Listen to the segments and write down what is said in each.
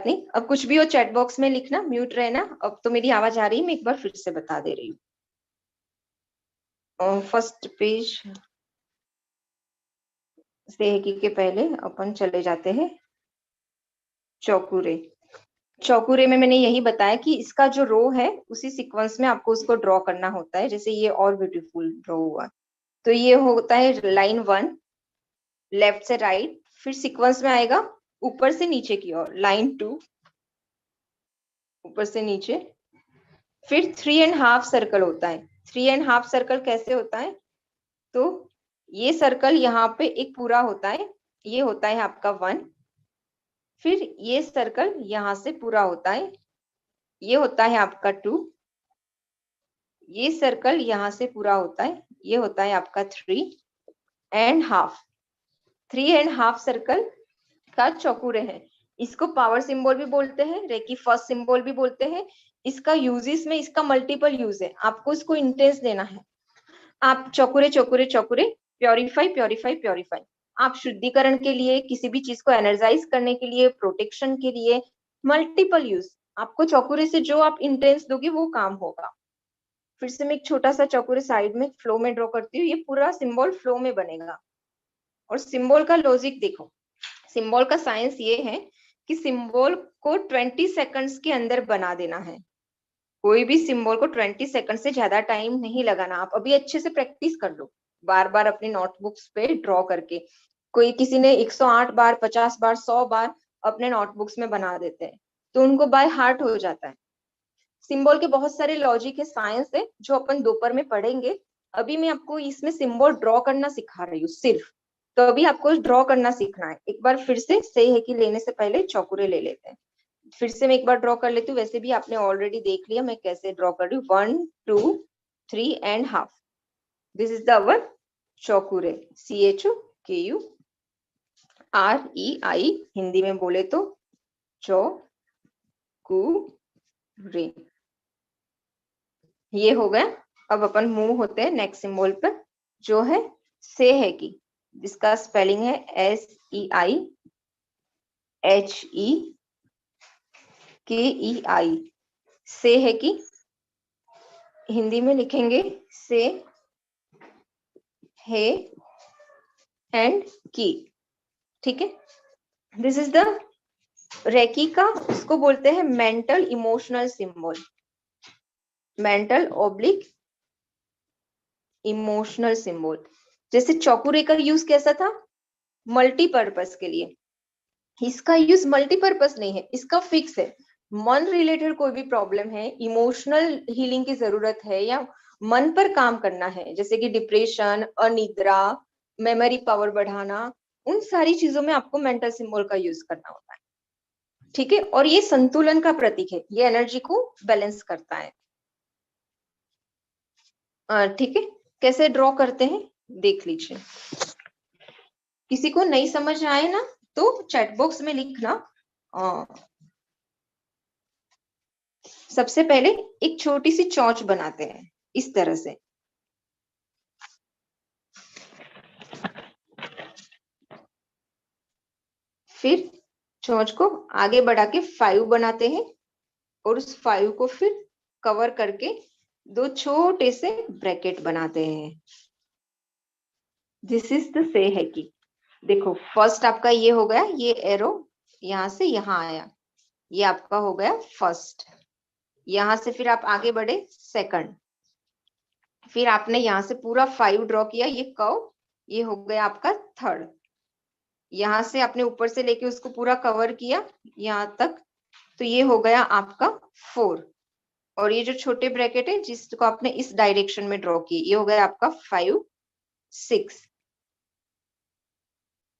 नहीं, अब कुछ भी हो चैट बॉक्स में लिखना, म्यूट रहना। अब तो मेरी आवाज आ रही है, मैं एक बार फिर से बता दे रही हूँ। फर्स्ट पेज सेहकी के पहले अपन चले जाते हैं चौकुरे। चौकुरे में मैंने यही बताया कि इसका जो रो है उसी सीक्वेंस में आपको उसको ड्रॉ करना होता है। जैसे ये और ब्यूटीफुल ड्रॉ हुआ, तो ये होता है लाइन 1 लेफ्ट से राइट, फिर सीक्वेंस में आएगा ऊपर से नीचे की ओर लाइन 2 ऊपर से नीचे, फिर 3.5 सर्कल होता है। 3.5 सर्कल कैसे होता है, तो ये सर्कल यहाँ पे एक पूरा होता है, ये होता है आपका 1, फिर ये सर्कल यहाँ से पूरा होता है, ये होता है आपका 2, ये सर्कल यहाँ से पूरा होता है, ये होता है आपका 3.5। 3.5 सर्कल का चौकुरे है। इसको पावर सिंबल भी बोलते हैं, रेकी फर्स्ट सिंबल भी बोलते हैं। इसका यूजेस में इसका मल्टीपल यूज है, आपको इसको इंटेंस देना है। आप चौकुरे चौकुरे चौकुरे, प्योरीफाई प्योरीफाई प्योरीफाई, आप शुद्धिकरण के लिए, किसी भी चीज को एनर्जाइज करने के लिए, प्रोटेक्शन के लिए, मल्टीपल यूज। आपको चौकुरे से जो आप इंटेंस दोगे वो काम होगा। फिर से मैं एक छोटा सा चौकुरे साइड में फ्लो में ड्रॉ करती हूँ, ये पूरा सिंबल फ्लो में बनेगा। और सिंबल का लॉजिक देखो, सिंबल का साइंस ये है कि सिंबल को 20 सेकंड्स के अंदर बना देना है। कोई भी सिंबल को 20 सेकंड से ज्यादा टाइम नहीं लगाना। आप अभी अच्छे से प्रैक्टिस कर लो, बार बार अपनी नोटबुक्स पे ड्रॉ करके। कोई किसी ने 108 बार, 50 बार, 100 बार अपने नोटबुक्स में बना देते हैं, तो उनको बाय हार्ट हो जाता है। सिंबल के बहुत सारे लॉजिक है, साइंस है, जो अपन दोपहर में पढ़ेंगे। अभी मैं आपको इसमें सिंबल ड्रॉ करना सिखा रही हूँ सिर्फ, तो अभी आपको ड्रॉ करना सीखना है। एक बार फिर से सही है कि लेने से पहले चौकुरे ले लेते हैं। फिर से मैं एक बार ड्रॉ कर लेती हूँ, वैसे भी आपने ऑलरेडी देख लिया मैं कैसे ड्रॉ कर रही हूँ। 1 2 3.5, this is the our Chokurei. CHOKUREI, Hindi में बोले तो चौकुरे। ये हो गया। अब अपन मूव होते हैं नेक्स्ट सिंबल पर, जो है सेहकी, जिसका स्पेलिंग है SEIHEKEI। सेहकी हिंदी में लिखेंगे से हे एंड की, ठीक है। दिस इज द रेकी का, उसको बोलते हैं mental emotional symbol, mental oblique emotional symbol. जैसे चौकुरे का यूज कैसा था, मल्टीपर्पस के लिए। इसका यूज मल्टीपर्पस नहीं है, इसका फिक्स है। मन रिलेटेड कोई भी प्रॉब्लम है, इमोशनल हीलिंग की जरूरत है, या मन पर काम करना है, जैसे कि डिप्रेशन, अनिद्रा, मेमोरी पावर बढ़ाना, उन सारी चीजों में आपको मेंटल सिंबल का यूज करना होता है, ठीक है। और ये संतुलन का प्रतीक है, ये एनर्जी को बैलेंस करता है, ठीक है। कैसे ड्रॉ करते हैं देख लीजिए। किसी को नहीं समझ आए ना तो चैट बॉक्स में लिखना। सबसे पहले एक छोटी सी चोंच बनाते हैं इस तरह से, फिर चोंच को आगे बढ़ा के 5 बनाते हैं, और उस 5 को फिर कवर करके 2 छोटे से ब्रैकेट बनाते हैं। This is the Seiheki. देखो फर्स्ट आपका ये हो गया, ये एरो यहाँ से यहाँ आया, ये आपका हो गया फर्स्ट। यहाँ से फिर आप आगे बढ़े सेकंड, फिर आपने यहाँ से पूरा 5 ड्रॉ किया, ये कर्व, ये हो गया आपका थर्ड। यहाँ से आपने ऊपर से लेके उसको पूरा कवर किया यहाँ तक, तो ये हो गया आपका 4। और ये जो छोटे ब्रैकेट है जिसको आपने इस डायरेक्शन में ड्रॉ किए, ये हो गया आपका 5 6।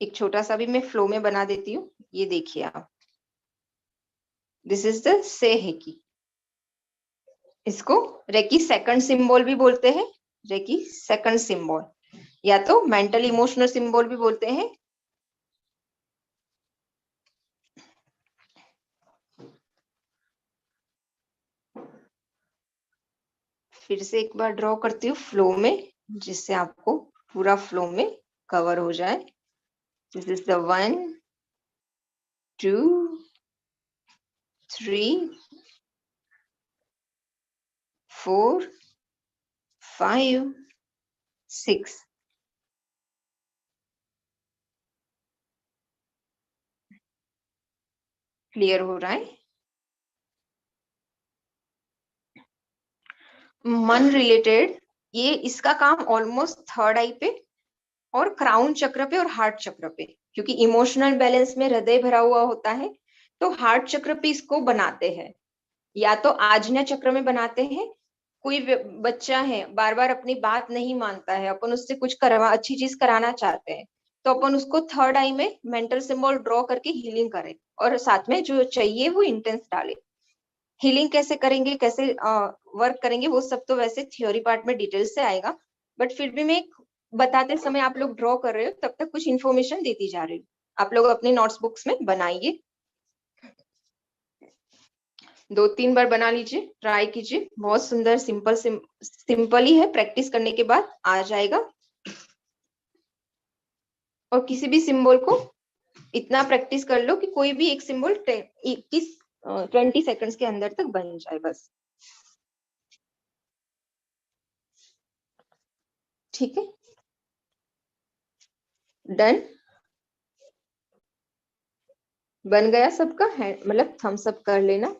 एक छोटा सा भी मैं फ्लो में बना देती हूँ, ये देखिए आप। This is the Seiheki. इसको रेकी सेकंड सिंबल भी बोलते हैं, रेकी सेकंड सिंबल, या तो मेंटल इमोशनल सिंबल भी बोलते हैं। फिर से एक बार ड्रॉ करती हूँ फ्लो में, जिससे आपको पूरा फ्लो में कवर हो जाए। This is the 1 2 3 4 5 6। क्लियर हो रहा है? मन रिलेटेड, ये इसका काम ऑलमोस्ट थर्ड आई पे और क्राउन चक्र पे और हार्ट चक्र पे, क्योंकि इमोशनल बैलेंस में हृदय भरा हुआ होता है, तो हार्ट चक्र पे इसको बनाते हैं, या तो आज्ञा चक्र में बनाते हैं। कोई बच्चा है बार बार अपनी बात नहीं मानता है, अपन उससे कुछ करवा अच्छी चीज कराना चाहते हैं, तो अपन उसको थर्ड आई में मेंटल सिंबल ड्रॉ करके हीलिंग करें, और साथ में जो चाहिए वो इंटेंस डाले। हीलिंग कैसे करेंगे, कैसे वर्क करेंगे, वो सब तो वैसे थ्योरी पार्ट में डिटेल से आएगा, बट फिर भी मैं बताते समय आप लोग ड्रॉ कर रहे हो तब तक कुछ इन्फॉर्मेशन देती जा रही हूँ। आप लोग अपने नोट्स बुक्स में बनाइए, 2-3 बार बना लीजिए, ट्राई कीजिए, बहुत सुंदर सिंपल ही है, प्रैक्टिस करने के बाद आ जाएगा। और किसी भी सिंबल को इतना प्रैक्टिस कर लो कि कोई भी एक सिंबल 20 सेकंड्स के अंदर तक बन जाए बस। ठीक है, डन, बन गया सबका है, मतलब थम्स अप कर लेना।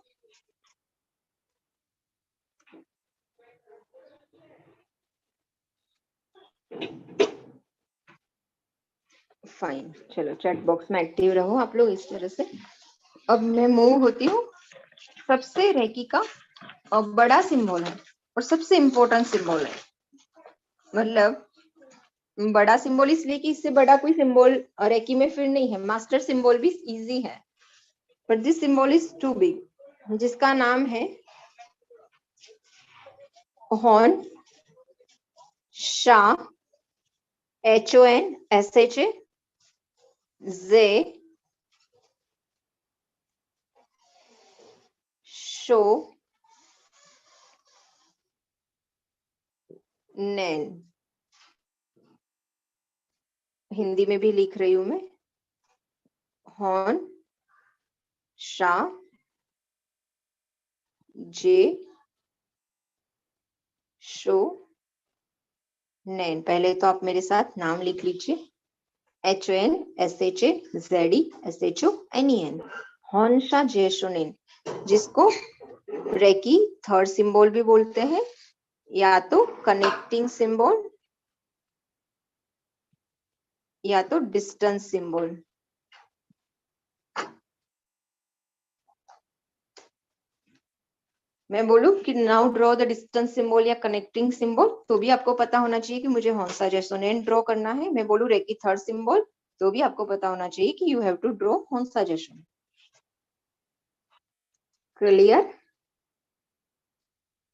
फाइन, चलो चैट बॉक्स में एक्टिव रहो आप लोग इस तरह से। अब मैं मूव होती हूँ, सबसे रेकी का बड़ा सिंबल है और सबसे इम्पोर्टेंट सिंबल है, मतलब बड़ा सिंबल इसलिए कि इससे बड़ा कोई सिंबल रेकी में फिर नहीं है। मास्टर सिंबल भी इजी है, but this symbol is too big, जिसका नाम है हॉन शा, HONSHA, जे शो नैन। हिंदी में भी लिख रही हूं मैं, हॉन शा जे शो नैन। पहले तो आप मेरे साथ नाम लिख लीजिए, HONSHAZEDSHONEN, हॉनशा जेशोनेन, जिसको रेकी थर्ड सिंबल भी बोलते हैं, या तो कनेक्टिंग सिंबल या तो डिस्टेंस सिंबल। मैं बोलूं कि now draw the distance symbol या कनेक्टिंग सिंबल, तो भी आपको पता होना चाहिए कि मुझे हॉन्सा जेसोनेन ड्रॉ करना है। मैं बोलूं रेकी थर्ड सिंबल, तो भी आपको पता होना चाहिए कि you have to draw Honsha Zeshonen. Clear?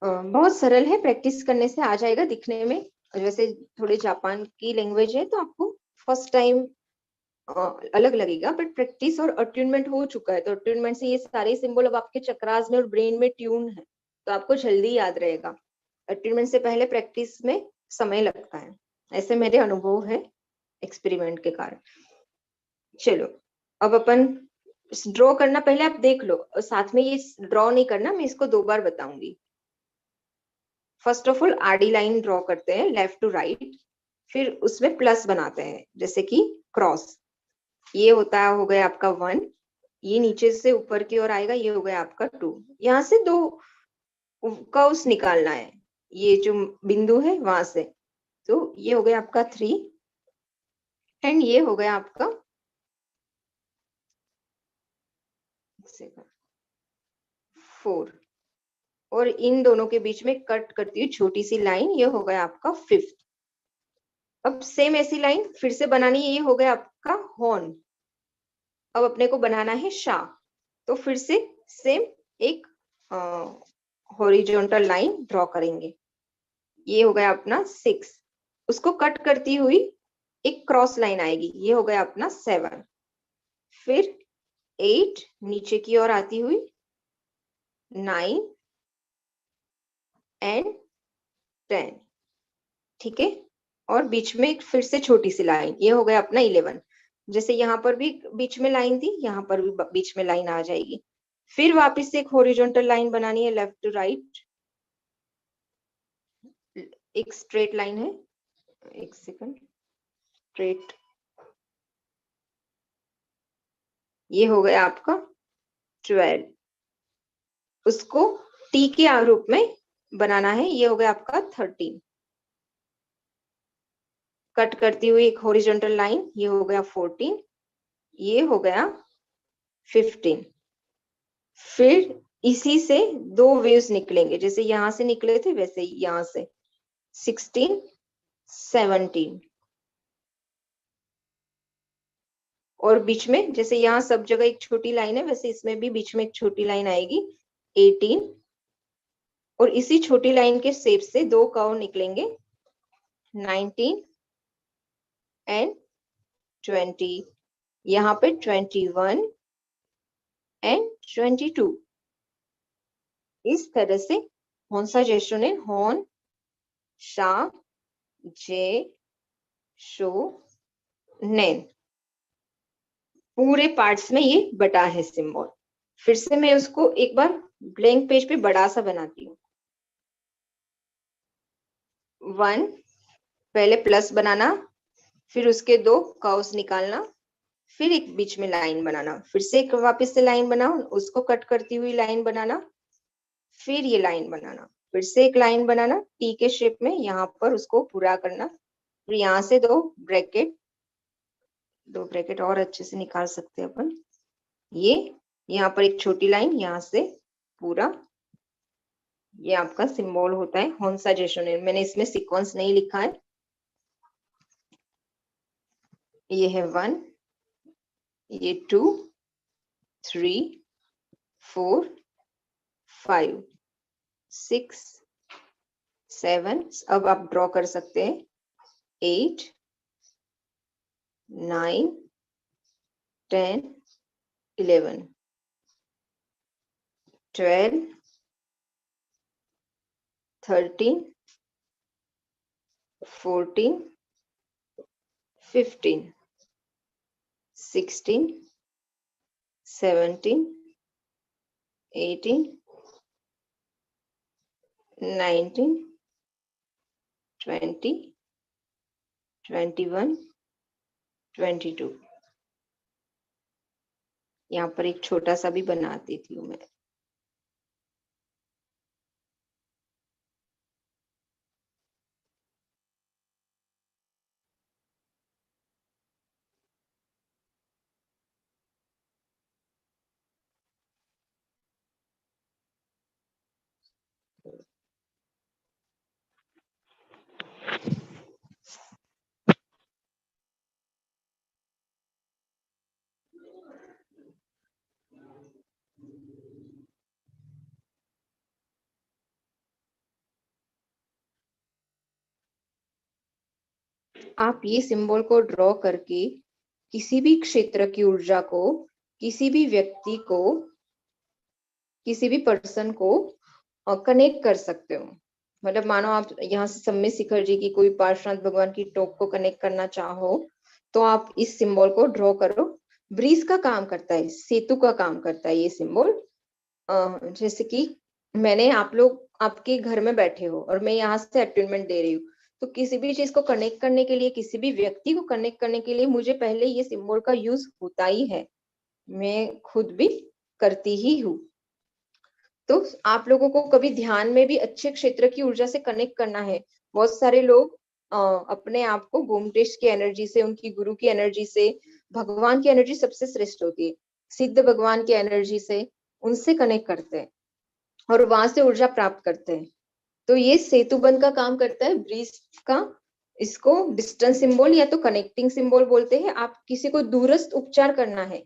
बहुत सरल है, प्रैक्टिस करने से आ जाएगा दिखने में। वैसे थोड़े जापान की लैंग्वेज है तो आपको फर्स्ट टाइम अलग लगेगा, बट प्रैक्टिस और अट्यूनमेंट हो चुका है, तो अट्यूनमेंट से ये सारे सिंबल अब आपके चक्रास में और ब्रेन में ट्यून है, तो आपको जल्दी याद रहेगा। अट्यूनमेंट से पहले प्रैक्टिस में समय लगता है, ऐसे मेरे अनुभव है एक्सपेरिमेंट के कारण। चलो, अब अपन ड्रॉ करना पहले आप देख लो, और साथ में ये ड्रॉ नहीं करना, मैं इसको 2 बार बताऊंगी। फर्स्ट ऑफ ऑल आडी लाइन ड्रॉ करते हैं लेफ्ट टू राइट, फिर उसमें प्लस बनाते हैं जैसे कि क्रॉस। ये होता हो गया आपका 1, ये नीचे से ऊपर की ओर आएगा, ये हो गया आपका 2। यहाँ से 2 कर्व्स निकालना है, ये जो बिंदु है वहां से, तो ये हो गया आपका 3 एंड ये हो गया आपका 4, और इन दोनों के बीच में कट करती हुई छोटी सी लाइन, ये हो गया आपका 5th। अब सेम ऐसी लाइन फिर से बनानी है, ये हो गया आपका हॉर्न। अब अपने को बनाना है शा, तो फिर से सेम एक हॉरिजॉन्टल लाइन ड्रॉ करेंगे, ये हो गया अपना 6। उसको कट करती हुई एक क्रॉस लाइन आएगी, ये हो गया अपना 7। फिर 8 नीचे की ओर आती हुई 9 एंड 10, ठीक है। और बीच में फिर से छोटी सी लाइन, ये हो गया अपना 11। जैसे यहाँ पर भी बीच में लाइन थी, यहाँ पर भी बीच में लाइन आ जाएगी। फिर वापस से एक हॉरिजॉन्टल लाइन बनानी है लेफ्ट टू राइट, एक स्ट्रेट लाइन है, एक सेकंड, स्ट्रेट, ये हो गया आपका 12, उसको टी के रूप में बनाना है, ये हो गया आपका 13, कट करती हुई एक हॉरिजॉन्टल लाइन, ये हो गया 14, ये हो गया 15। फिर इसी से दो वेव्स निकलेंगे, जैसे यहां से निकले थे वैसे ही यहां से 16, 17, और बीच में जैसे यहाँ सब जगह एक छोटी लाइन है वैसे इसमें भी बीच में एक छोटी लाइन आएगी 18, और इसी छोटी लाइन के शेप से दो कर्व निकलेंगे 19 एंड 20, यहाँ पे 21 एंड 22। इस तरह से हौंसा जेशोनेन, हॉन, शा, जे, शो, नेन, पूरे पार्ट्स में ये बटा है सिंबल। फिर से मैं उसको एक बार ब्लैंक पेज पे बड़ा सा बनाती हूँ। 1, पहले प्लस बनाना, फिर उसके दो कर्व्स निकालना, फिर एक बीच में लाइन बनाना, फिर से एक वापस से लाइन बनाओ, उसको कट करती हुई लाइन बनाना, फिर ये लाइन बनाना, फिर से एक लाइन बनाना टी के शेप में, यहाँ पर उसको पूरा करना, फिर यहाँ से दो ब्रैकेट और अच्छे से निकाल सकते हैं अपन, ये यहाँ पर एक छोटी लाइन, यहाँ से पूरा, ये आपका सिंबल होता है हौंसा जेशोनेन। मैंने इसमें सीक्वेंस नहीं लिखा है, ये है 1, ये 2, 3, 4, 5, 6, 7, अब आप ड्रॉ कर सकते हैं 8, 9, 10, 11, 12, 13, 14, 15, 16, 17, 18, 19, 20, 21, 22। यहाँ पर एक छोटा सा भी बना देती हूँ मैं। आप ये सिंबल को ड्रॉ करके किसी भी क्षेत्र की ऊर्जा को, किसी भी व्यक्ति को, किसी भी पर्सन को कनेक्ट कर सकते हो। मतलब मानो आप यहाँ से सम्य शिखर जी की, कोई पार्श्वनाथ भगवान की टॉप को कनेक्ट करना चाहो तो आप इस सिंबल को ड्रॉ करो। ब्रिज का काम करता है, सेतु का काम करता है ये सिंबल। जैसे कि मैंने, आप लोग आपके घर में बैठे हो और मैं यहाँ से अटेन्मेंट दे रही हूँ, तो किसी भी चीज को कनेक्ट करने के लिए, किसी भी व्यक्ति को कनेक्ट करने के लिए मुझे पहले ये सिंबल का यूज होता ही है, मैं खुद भी करती ही हूँ। तो आप लोगों को कभी ध्यान में भी अच्छे क्षेत्र की ऊर्जा से कनेक्ट करना है। बहुत सारे लोग अपने आप को गोमटेश की एनर्जी से, उनकी गुरु की एनर्जी से, भगवान की एनर्जी सबसे श्रेष्ठ होती है, सिद्ध भगवान की एनर्जी से, उनसे कनेक्ट करते हैं और वहां से ऊर्जा प्राप्त करते हैं। तो ये सेतु बंध का काम करता है, ब्रिज का। इसको डिस्टेंस सिंबल या तो कनेक्टिंग सिंबल बोलते हैं। आप किसी को दूरस्थ उपचार करना है,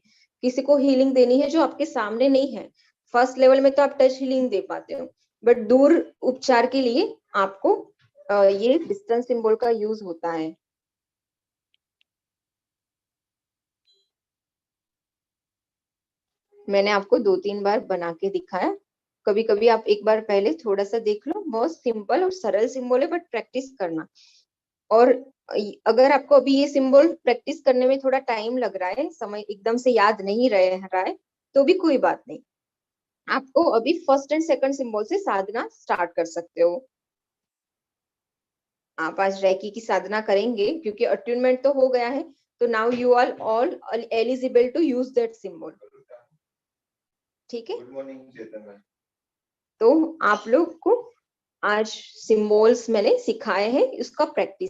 किसी को हीलिंग देनी है जो आपके सामने नहीं है। फर्स्ट लेवल में तो आप टच हीलिंग दे पाते हो, बट दूर उपचार के लिए आपको ये डिस्टेंस सिंबल का यूज होता है। मैंने आपको 2-3 बार बना के दिखाया, कभी कभी आप एक बार पहले थोड़ा सा देख लो। बहुत सिंपल और सरल सिंबल है, बट प्रैक्टिस करना। और अगर आपको अभी ये सिंबल प्रैक्टिस करने में थोड़ा टाइम लग रहा है, समय एकदम से याद नहीं रह रहा है, तो भी कोई बात नहीं। आपको अभी फर्स्ट एंड सेकंड सिंबल से साधना स्टार्ट कर सकते हो। आप आज रेकी की साधना करेंगे क्योंकि अट्यूनमेंट तो हो गया है, तो now you are all eligible to use that symbol. ठीक है, गुड मॉर्निंग चेतन भाई। तो आप लोग को आज सिंबल्स मैंने सिखाए हैं, उसका प्रैक्टिस